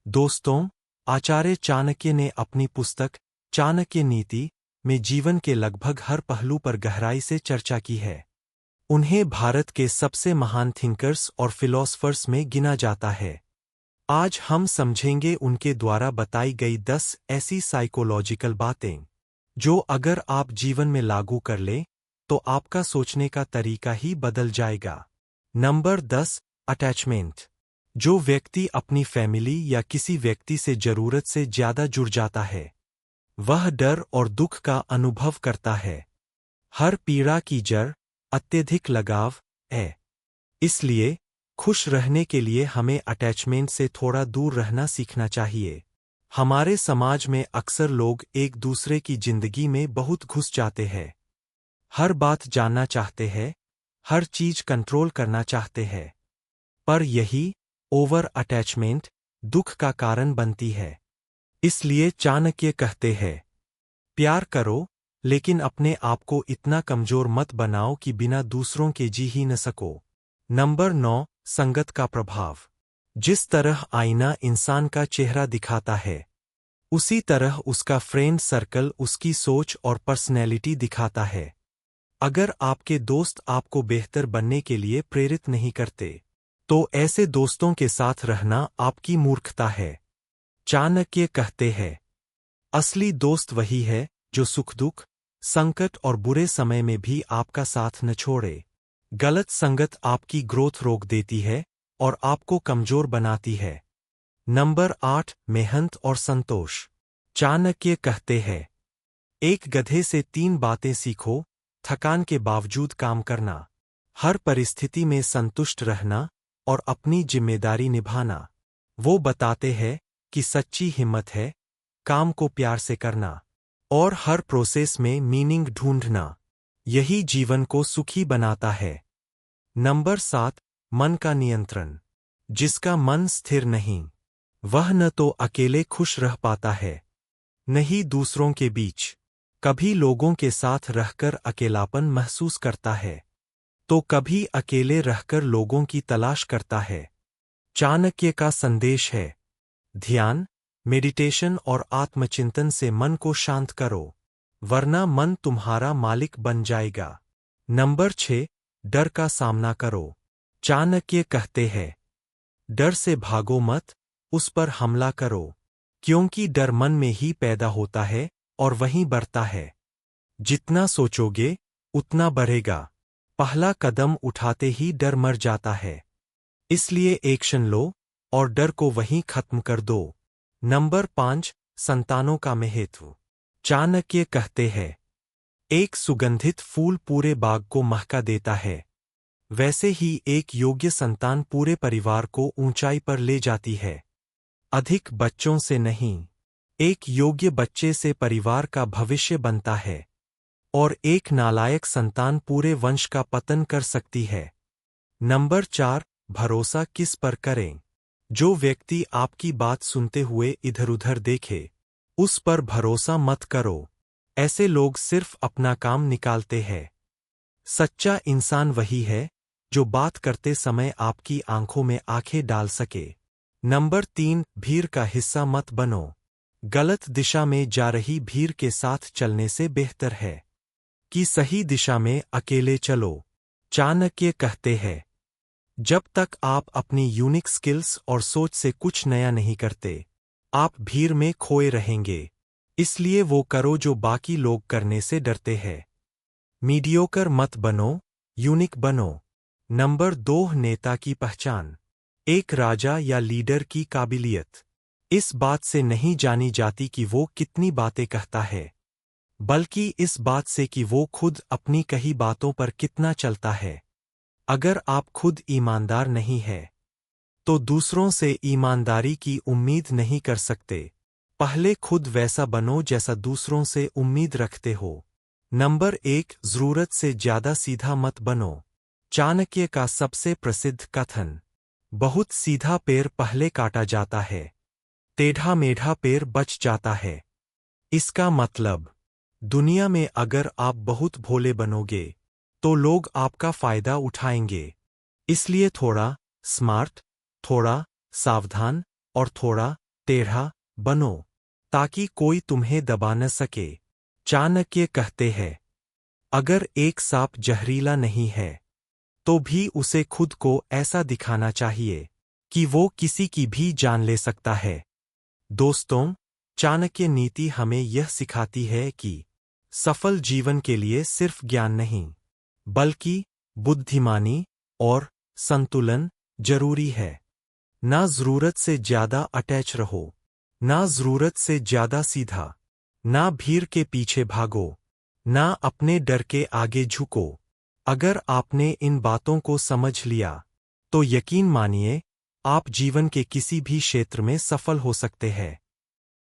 दोस्तों, आचार्य चाणक्य ने अपनी पुस्तक चाणक्य नीति में जीवन के लगभग हर पहलू पर गहराई से चर्चा की है। उन्हें भारत के सबसे महान थिंकर्स और फिलोसफर्स में गिना जाता है। आज हम समझेंगे उनके द्वारा बताई गई 10 ऐसी साइकोलॉजिकल बातें जो अगर आप जीवन में लागू कर लें तो आपका सोचने का तरीका ही बदल जाएगा। Number 10, attachment. जो व्यक्ति अपनी फैमिली या किसी व्यक्ति से जरूरत से ज्यादा जुड़ जाता है वह डर और दुख का अनुभव करता है। हर पीड़ा की जड़ अत्यधिक लगाव है। इसलिए खुश रहने के लिए हमें अटैचमेंट से थोड़ा दूर रहना सीखना चाहिए। हमारे समाज में अक्सर लोग एक दूसरे की जिंदगी में बहुत घुस जाते हैं। हर बात जानना चाहते हैं, हर चीज कंट्रोल करना चाहते हैं। पर यही ओवर अटैचमेंट दुख का कारण बनती है। इसलिए चाणक्य कहते हैं, प्यार करो लेकिन अपने आप को इतना कमजोर मत बनाओ कि बिना दूसरों के जी ही न सको। नंबर 9, संगत का प्रभाव। जिस तरह आईना इंसान का चेहरा दिखाता है उसी तरह उसका फ्रेंड सर्कल उसकी सोच और पर्सनैलिटी दिखाता है। अगर आपके दोस्त आपको बेहतर बनने के लिए प्रेरित नहीं करते तो ऐसे दोस्तों के साथ रहना आपकी मूर्खता है। चाणक्य कहते हैं, असली दोस्त वही है जो सुख दुख, संकट और बुरे समय में भी आपका साथ न छोड़े। गलत संगत आपकी ग्रोथ रोक देती है और आपको कमजोर बनाती है। नंबर 8, मेहनत और संतोष। चाणक्य कहते हैं, एक गधे से 3 बातें सीखो। थकान के बावजूद काम करना, हर परिस्थिति में संतुष्ट रहना और अपनी जिम्मेदारी निभाना। वो बताते हैं कि सच्ची हिम्मत है काम को प्यार से करना और हर प्रोसेस में मीनिंग ढूंढना। यही जीवन को सुखी बनाता है। नंबर 7, मन का नियंत्रण। जिसका मन स्थिर नहीं वह न तो अकेले खुश रह पाता है न ही दूसरों के बीच। कभी लोगों के साथ रहकर अकेलापन महसूस करता है तो कभी अकेले रहकर लोगों की तलाश करता है। चाणक्य का संदेश है, ध्यान, मेडिटेशन और आत्मचिंतन से मन को शांत करो वरना मन तुम्हारा मालिक बन जाएगा। नंबर 6, डर का सामना करो। चाणक्य कहते हैं, डर से भागो मत, उस पर हमला करो, क्योंकि डर मन में ही पैदा होता है और वहीं बढ़ता है। जितना सोचोगे उतना बढ़ेगा। पहला कदम उठाते ही डर मर जाता है। इसलिए एक्शन लो और डर को वहीं खत्म कर दो। नंबर 5, संतानों का महत्व। चाणक्य कहते हैं, एक सुगंधित फूल पूरे बाग को महका देता है, वैसे ही एक योग्य संतान पूरे परिवार को ऊंचाई पर ले जाती है। अधिक बच्चों से नहीं, एक योग्य बच्चे से परिवार का भविष्य बनता है और एक नालायक संतान पूरे वंश का पतन कर सकती है। नंबर 4, भरोसा किस पर करें। जो व्यक्ति आपकी बात सुनते हुए इधर-उधर देखे उस पर भरोसा मत करो। ऐसे लोग सिर्फ अपना काम निकालते हैं। सच्चा इंसान वही है जो बात करते समय आपकी आंखों में आंखें डाल सके। नंबर 3, भीड़ का हिस्सा मत बनो। गलत दिशा में जा रही भीड़ के साथ चलने से बेहतर है कि सही दिशा में अकेले चलो। चाणक्य कहते हैं, जब तक आप अपनी यूनिक स्किल्स और सोच से कुछ नया नहीं करते आप भीड़ में खोए रहेंगे। इसलिए वो करो जो बाकी लोग करने से डरते हैं। मीडियोकर मत बनो, यूनिक बनो। नंबर 2, नेता की पहचान। एक राजा या लीडर की काबिलियत इस बात से नहीं जानी जाती कि वो कितनी बातें कहता है, बल्कि इस बात से कि वो खुद अपनी कही बातों पर कितना चलता है। अगर आप खुद ईमानदार नहीं है तो दूसरों से ईमानदारी की उम्मीद नहीं कर सकते। पहले खुद वैसा बनो जैसा दूसरों से उम्मीद रखते हो। नंबर 1, जरूरत से ज्यादा सीधा मत बनो। चाणक्य का सबसे प्रसिद्ध कथन, बहुत सीधा पेड़ पहले काटा जाता है, टेढ़ा मेढ़ा पेड़ बच जाता है। इसका मतलब, दुनिया में अगर आप बहुत भोले बनोगे तो लोग आपका फायदा उठाएंगे। इसलिए थोड़ा स्मार्ट, थोड़ा सावधान और थोड़ा टेढ़ा बनो ताकि कोई तुम्हें दबा न सके। चाणक्य कहते हैं, अगर एक सांप जहरीला नहीं है तो भी उसे खुद को ऐसा दिखाना चाहिए कि वो किसी की भी जान ले सकता है। दोस्तों, चाणक्य नीति हमें यह सिखाती है कि सफल जीवन के लिए सिर्फ ज्ञान नहीं, बल्कि बुद्धिमानी और संतुलन जरूरी है। ना जरूरत से ज्यादा अटैच रहो, ना जरूरत से ज्यादा सीधा, ना भीड़ के पीछे भागो, ना अपने डर के आगे झुको। अगर आपने इन बातों को समझ लिया तो यकीन मानिए आप जीवन के किसी भी क्षेत्र में सफल हो सकते हैं।